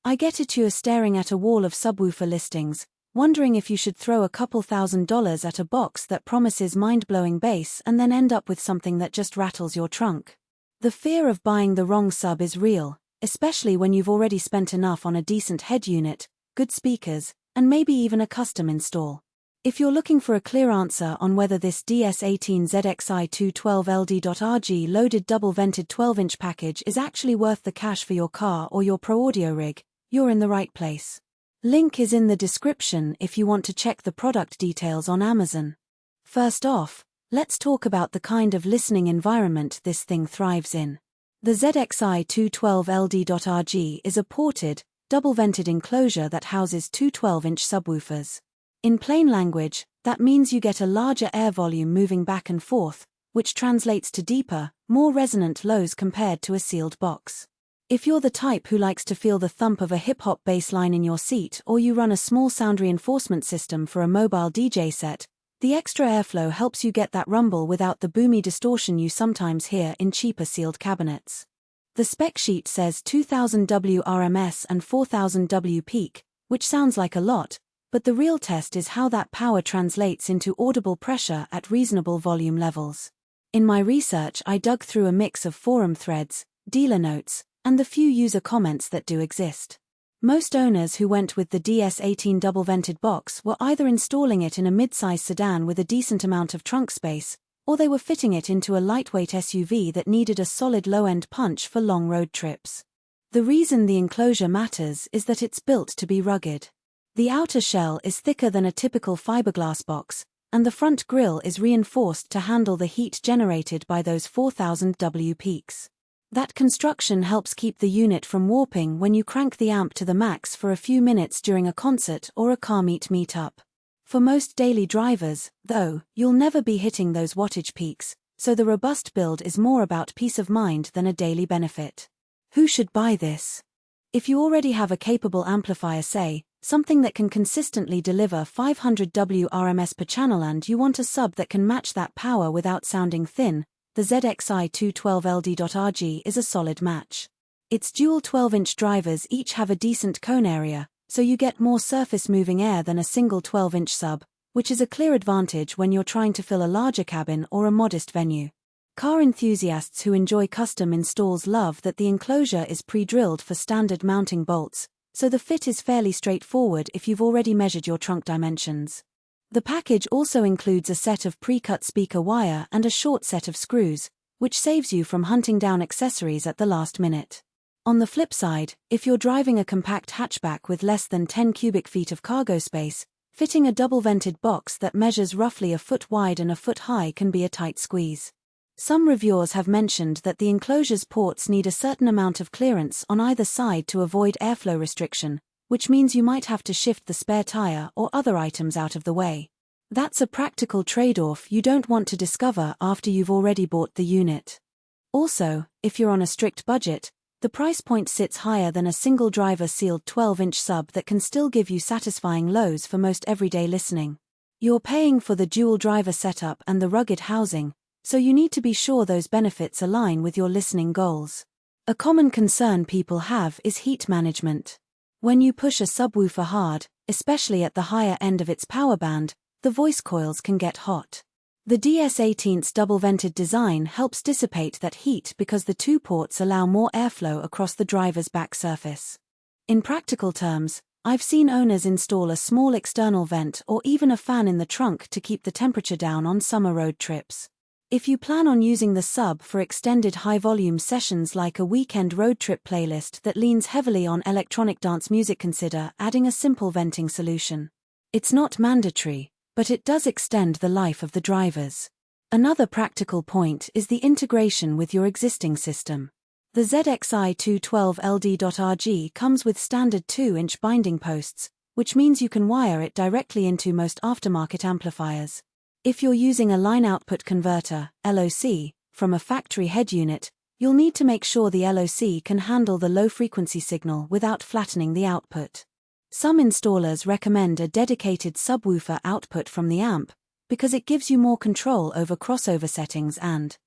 I get it, you're staring at a wall of subwoofer listings, wondering if you should throw a couple $1,000s at a box that promises mind-blowing bass and then end up with something that just rattles your trunk. The fear of buying the wrong sub is real, especially when you've already spent enough on a decent head unit, good speakers, and maybe even a custom install. If you're looking for a clear answer on whether this DS18 ZXI 212LD.RG loaded double-vented 12-inch package is actually worth the cash for your car or your pro audio rig, you're in the right place. Link is in the description if you want to check the product details on Amazon. First off, let's talk about the kind of listening environment this thing thrives in. The ZXI 212LD.RG is a ported, double-vented enclosure that houses two 12-inch subwoofers. In plain language, that means you get a larger air volume moving back and forth, which translates to deeper, more resonant lows compared to a sealed box. If you're the type who likes to feel the thump of a hip-hop bass line in your seat, or you run a small sound reinforcement system for a mobile DJ set, the extra airflow helps you get that rumble without the boomy distortion you sometimes hear in cheaper sealed cabinets. The spec sheet says 2000 W RMS and 4000 W peak, which sounds like a lot, but the real test is how that power translates into audible pressure at reasonable volume levels. In my research, I dug through a mix of forum threads, dealer notes, and the few user comments that do exist. Most owners who went with the DS18 double-vented box were either installing it in a mid-size sedan with a decent amount of trunk space, or they were fitting it into a lightweight SUV that needed a solid low-end punch for long road trips. The reason the enclosure matters is that it's built to be rugged. The outer shell is thicker than a typical fiberglass box, and the front grille is reinforced to handle the heat generated by those 4000 W peaks. That construction helps keep the unit from warping when you crank the amp to the max for a few minutes during a concert or a car meet-up. For most daily drivers, though, you'll never be hitting those wattage peaks, so the robust build is more about peace of mind than a daily benefit. Who should buy this? If you already have a capable amplifier, say, something that can consistently deliver 500 W RMS per channel, and you want a sub that can match that power without sounding thin, the ZXI 212LD.RG is a solid match. Its dual 12-inch drivers each have a decent cone area, so you get more surface moving air than a single 12-inch sub, which is a clear advantage when you're trying to fill a larger cabin or a modest venue. Car enthusiasts who enjoy custom installs love that the enclosure is pre-drilled for standard mounting bolts, so the fit is fairly straightforward if you've already measured your trunk dimensions. The package also includes a set of pre-cut speaker wire and a short set of screws, which saves you from hunting down accessories at the last minute. On the flip side, if you're driving a compact hatchback with less than 10 cubic feet of cargo space, fitting a double-vented box that measures roughly a foot wide and a foot high can be a tight squeeze. Some reviewers have mentioned that the enclosure's ports need a certain amount of clearance on either side to avoid airflow restriction, which means you might have to shift the spare tire or other items out of the way. That's a practical trade-off you don't want to discover after you've already bought the unit. Also, if you're on a strict budget, the price point sits higher than a single-driver sealed 12-inch sub that can still give you satisfying lows for most everyday listening. You're paying for the dual-driver setup and the rugged housing, so you need to be sure those benefits align with your listening goals. A common concern people have is heat management. When you push a subwoofer hard, especially at the higher end of its power band, the voice coils can get hot. The DS18's double-vented design helps dissipate that heat because the two ports allow more airflow across the driver's back surface. In practical terms, I've seen owners install a small external vent or even a fan in the trunk to keep the temperature down on summer road trips. If you plan on using the sub for extended high-volume sessions like a weekend road trip playlist that leans heavily on electronic dance music, consider adding a simple venting solution. It's not mandatory, but it does extend the life of the drivers. Another practical point is the integration with your existing system. The ZXI 212LD.RG comes with standard 2-inch binding posts, which means you can wire it directly into most aftermarket amplifiers. If you're using a line output converter, LOC, from a factory head unit, you'll need to make sure the LOC can handle the low-frequency signal without flattening the output. Some installers recommend a dedicated subwoofer output from the amp, because it gives you more control over crossover settings and,